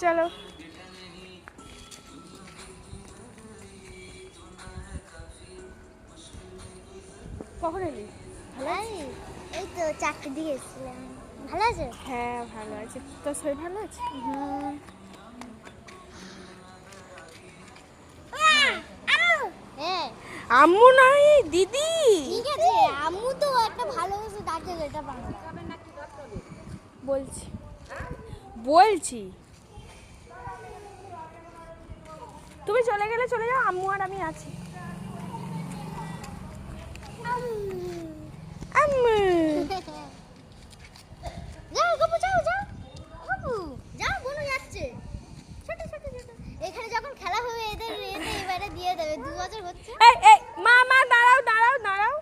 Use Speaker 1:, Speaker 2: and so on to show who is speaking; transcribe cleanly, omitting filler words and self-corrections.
Speaker 1: চলো। কখন এলি?
Speaker 2: এই তো 4টে দিকে এসেছিলাম। ভালো আছে?
Speaker 1: হ্যাঁ ভালো আছে, তোর শরীর ভালো আছে?
Speaker 2: হ্যাঁ
Speaker 1: আম্মু নাই দিদি।
Speaker 2: ঠিক আছে, আম্মু তো একটা ভালোবেসে ডাকে, এটা বাংলা।
Speaker 1: বলছি বলছি তুমি চলে গেলে চলে যাও, আম্মু আর আমি আছি। আম্মু
Speaker 2: যাও গপু, যাও যাও গপু, যাও বোনু যাচ্ছে। ছোট ছোট ছোট এখানে যখন খেলা হবে এদের এবারে দিয়ে দেবে, 2 বছর হচ্ছে।
Speaker 1: এই এই মা মা দাঁড়াও দাঁড়াও দাঁড়াও।